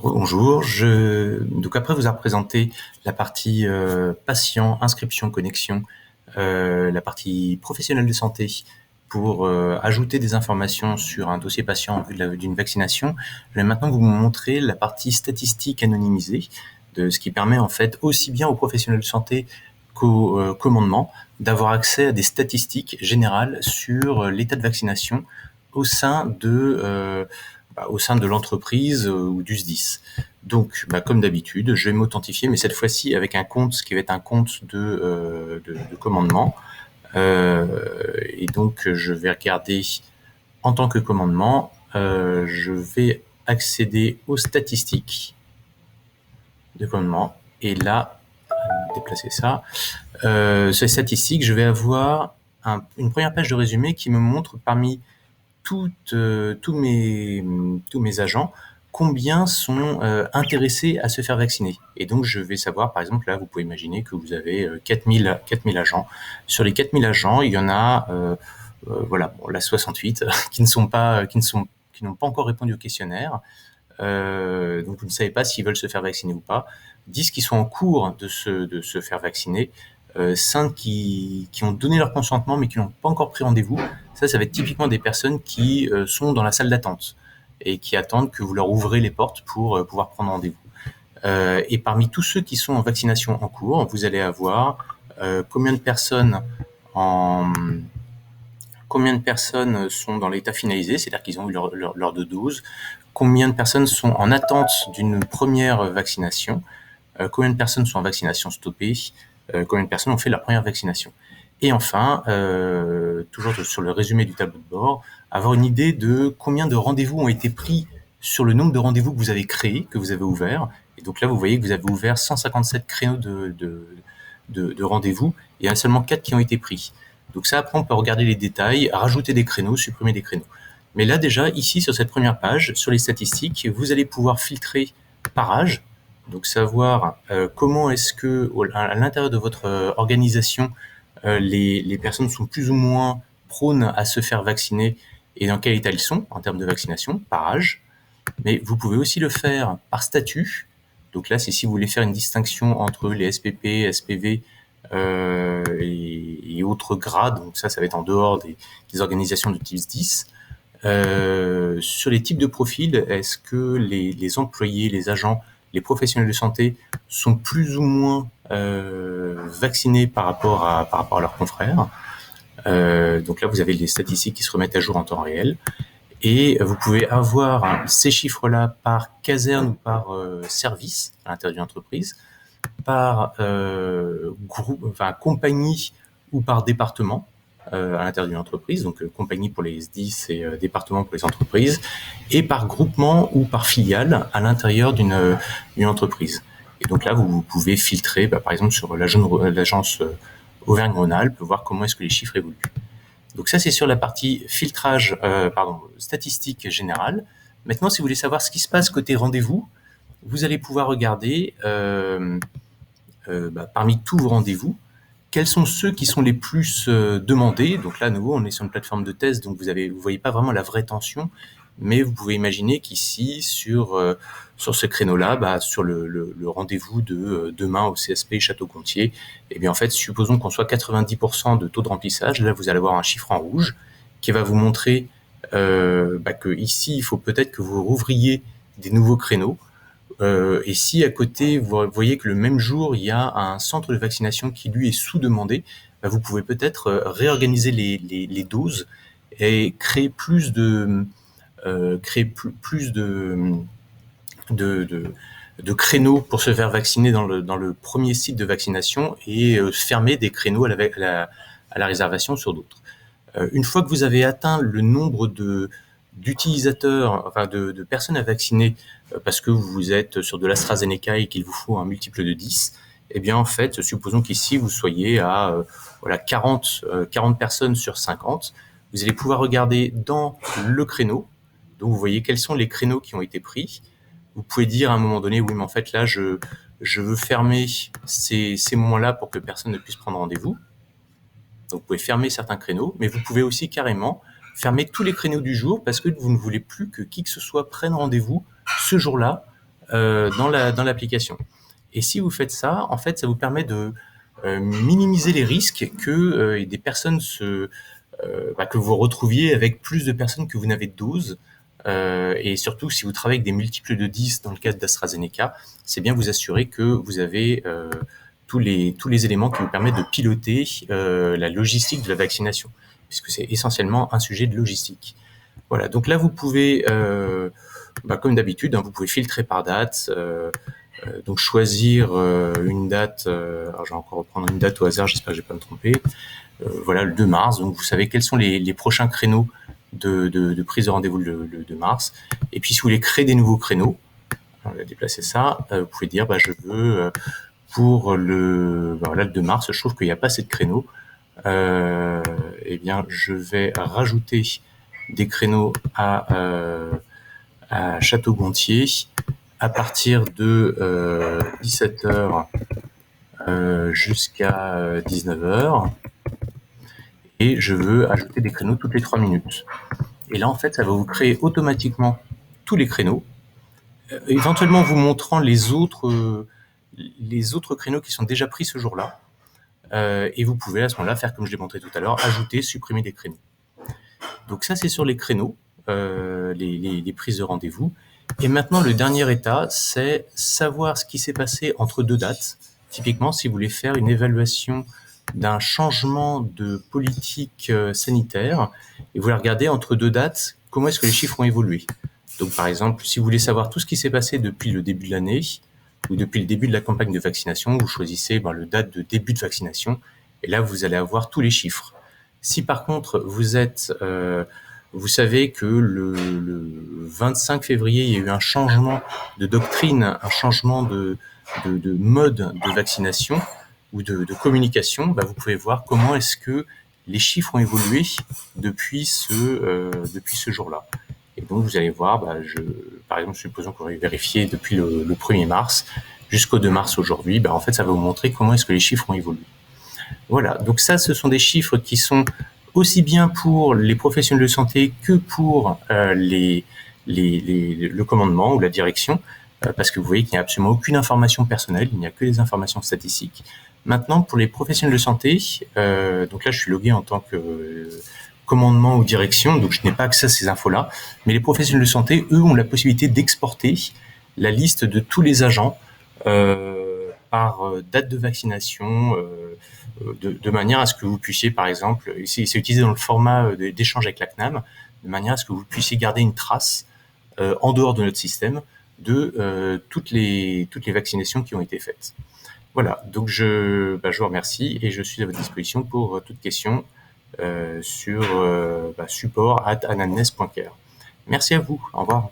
Bonjour, donc après vous avoir présenté la partie patient, inscription, connexion, la partie professionnelle de santé pour ajouter des informations sur un dossier patient en vue d'une vaccination. Je vais maintenant vous montrer la partie statistique anonymisée, de ce qui permet en fait aussi bien aux professionnels de santé qu'au commandement d'avoir accès à des statistiques générales sur l'état de vaccination au sein de l'entreprise ou du SDIS. Donc, comme d'habitude, je vais m'authentifier, mais cette fois-ci avec un compte qui va être un compte de commandement. Et donc, je vais regarder en tant que commandement, je vais accéder aux statistiques de commandement. Et là, déplacer ça. Sur les statistiques, je vais avoir une première page de résumé qui me montre parmi tous mes agents, combien sont intéressés à se faire vacciner. Et donc, je vais savoir, par exemple, là, vous pouvez imaginer que vous avez 4000 agents. Sur les 4000 agents, il y en a, là, 68 qui n'ont pas encore répondu au questionnaire. Donc, vous ne savez pas s'ils veulent se faire vacciner ou pas. 10 qui sont en cours de se faire vacciner. 5 qui ont donné leur consentement mais qui n'ont pas encore pris rendez-vous. Ça va être typiquement des personnes qui sont dans la salle d'attente et qui attendent que vous leur ouvrez les portes pour pouvoir prendre rendez-vous. Et parmi tous ceux qui sont en vaccination en cours, vous allez avoir combien de personnes sont dans l'état finalisé, c'est-à-dire qu'ils ont eu leur 2 doses, combien de personnes sont en attente d'une première vaccination, combien de personnes sont en vaccination stoppée, combien de personnes ont fait leur première vaccination. Et enfin, toujours sur le résumé du tableau de bord, avoir une idée de combien de rendez-vous ont été pris sur le nombre de rendez-vous que vous avez créés, que vous avez ouverts. Et donc là, vous voyez que vous avez ouvert 157 créneaux de rendez-vous, et il y en a seulement 4 qui ont été pris. Donc ça, après, on peut regarder les détails, rajouter des créneaux, supprimer des créneaux. Mais là, déjà, ici, sur cette première page, sur les statistiques, vous allez pouvoir filtrer par âge, donc savoir comment est-ce que, à l'intérieur de votre organisation, les personnes sont plus ou moins prônes à se faire vacciner et dans quel état ils sont en termes de vaccination, par âge. Mais vous pouvez aussi le faire par statut. Donc là, c'est si vous voulez faire une distinction entre les SPP, SPV et autres grades. Donc ça va être en dehors des organisations de type 10. Sur les types de profils, est-ce que les employés, les agents, les professionnels de santé sont plus ou moins vaccinés par rapport à leurs confrères? Donc là, vous avez les statistiques qui se remettent à jour en temps réel. Et vous pouvez avoir ces chiffres-là par caserne ou par service à l'intérieur d'une entreprise, par compagnie ou par département à l'intérieur d'une entreprise, donc compagnie pour les SDIS et département pour les entreprises, et par groupement ou par filiale à l'intérieur d'une entreprise. Et donc là, vous pouvez filtrer, par exemple, sur l'agence Auvergne-Rhône-Alpes, voir comment est-ce que les chiffres évoluent. Donc ça, c'est sur la partie filtrage, statistique générale. Maintenant, si vous voulez savoir ce qui se passe côté rendez-vous, vous allez pouvoir regarder parmi tous vos rendez-vous, quels sont ceux qui sont les plus demandés. Donc là, à nouveau, on est sur une plateforme de test, donc vous voyez pas vraiment la vraie tension, mais vous pouvez imaginer qu'ici, sur ce créneau-là, sur le rendez-vous de demain au CSP Château-Gontier, eh bien en fait, supposons qu'on soit 90% de taux de remplissage. Là, vous allez avoir un chiffre en rouge qui va vous montrer que ici, il faut peut-être que vous rouvriez des nouveaux créneaux. Et si à côté, vous voyez que le même jour, il y a un centre de vaccination qui, lui, est sous-demandé, vous pouvez peut-être réorganiser les doses et créer plus de créneaux pour se faire vacciner dans le premier site de vaccination et fermer des créneaux à la réservation sur d'autres. Une fois que vous avez atteint le nombre d'utilisateurs, enfin de personnes à vacciner, parce que vous êtes sur de l'AstraZeneca et qu'il vous faut un multiple de 10, eh bien en fait, supposons qu'ici vous soyez à 40 personnes sur 50, vous allez pouvoir regarder dans le créneau, donc vous voyez quels sont les créneaux qui ont été pris. Vous pouvez dire à un moment donné, oui mais en fait là je veux fermer ces moments-là pour que personne ne puisse prendre rendez-vous. Donc vous pouvez fermer certains créneaux, mais vous pouvez aussi carrément fermer tous les créneaux du jour parce que vous ne voulez plus que qui que ce soit prenne rendez-vous ce jour-là dans l'application. Et si vous faites ça, en fait, ça vous permet de minimiser les risques que des personnes que vous retrouviez avec plus de personnes que vous n'avez de doses. Et surtout, si vous travaillez avec des multiples de 10 dans le cadre d'AstraZeneca, c'est bien vous assurer que vous avez tous les éléments qui vous permettent de piloter la logistique de la vaccination, puisque c'est essentiellement un sujet de logistique. Voilà, donc là, vous pouvez, comme d'habitude, vous pouvez filtrer par date, donc choisir une date, alors je vais encore reprendre une date au hasard, j'espère que je ne vais pas me tromper, voilà, le 2 mars, donc vous savez quels sont les prochains créneaux de prise de rendez-vous le 2 mars, et puis si vous voulez créer des nouveaux créneaux, on va déplacer ça, vous pouvez dire, je veux, pour le 2 mars, je trouve qu'il n'y a pas assez de créneaux, eh bien, je vais rajouter des créneaux à Château-Gontier à partir de 17h jusqu'à 19h, et je veux ajouter des créneaux toutes les 3 minutes. Et là, en fait, ça va vous créer automatiquement tous les créneaux, éventuellement vous montrant les autres créneaux qui sont déjà pris ce jour-là. Et vous pouvez à ce moment-là faire comme je l'ai montré tout à l'heure, ajouter, supprimer des créneaux. Donc ça, c'est sur les créneaux, les prises de rendez-vous. Et maintenant, le dernier état, c'est savoir ce qui s'est passé entre deux dates. Typiquement, si vous voulez faire une évaluation d'un changement de politique sanitaire, et vous voulez regarder entre deux dates, comment est-ce que les chiffres ont évolué. Donc par exemple, si vous voulez savoir tout ce qui s'est passé depuis le début de l'année, ou depuis le début de la campagne de vaccination, vous choisissez le date de début de vaccination, et là, vous allez avoir tous les chiffres. Si par contre, vous savez que le 25 février, il y a eu un changement de doctrine, un changement de mode de vaccination ou de communication, vous pouvez voir comment est-ce que les chiffres ont évolué depuis ce jour-là. Et donc, vous allez voir, par exemple, supposons qu'on ait vérifié depuis le 1er mars jusqu'au 2 mars aujourd'hui, en fait, ça va vous montrer comment est-ce que les chiffres ont évolué. Voilà, donc ça, ce sont des chiffres qui sont aussi bien pour les professionnels de santé que pour le commandement ou la direction, parce que vous voyez qu'il n'y a absolument aucune information personnelle, il n'y a que des informations statistiques. Maintenant, pour les professionnels de santé, donc là, je suis logué en tant que commandement ou direction, donc je n'ai pas accès à ces infos-là, mais les professionnels de santé, eux, ont la possibilité d'exporter la liste de tous les agents par date de vaccination, de manière à ce que vous puissiez, par exemple, c'est utilisé dans le format d'échange avec la CNAM, de manière à ce que vous puissiez garder une trace en dehors de notre système de toutes les vaccinations qui ont été faites. Voilà, donc je vous remercie et je suis à votre disposition pour toute question sur support@anamnes.care. Merci à vous, au revoir.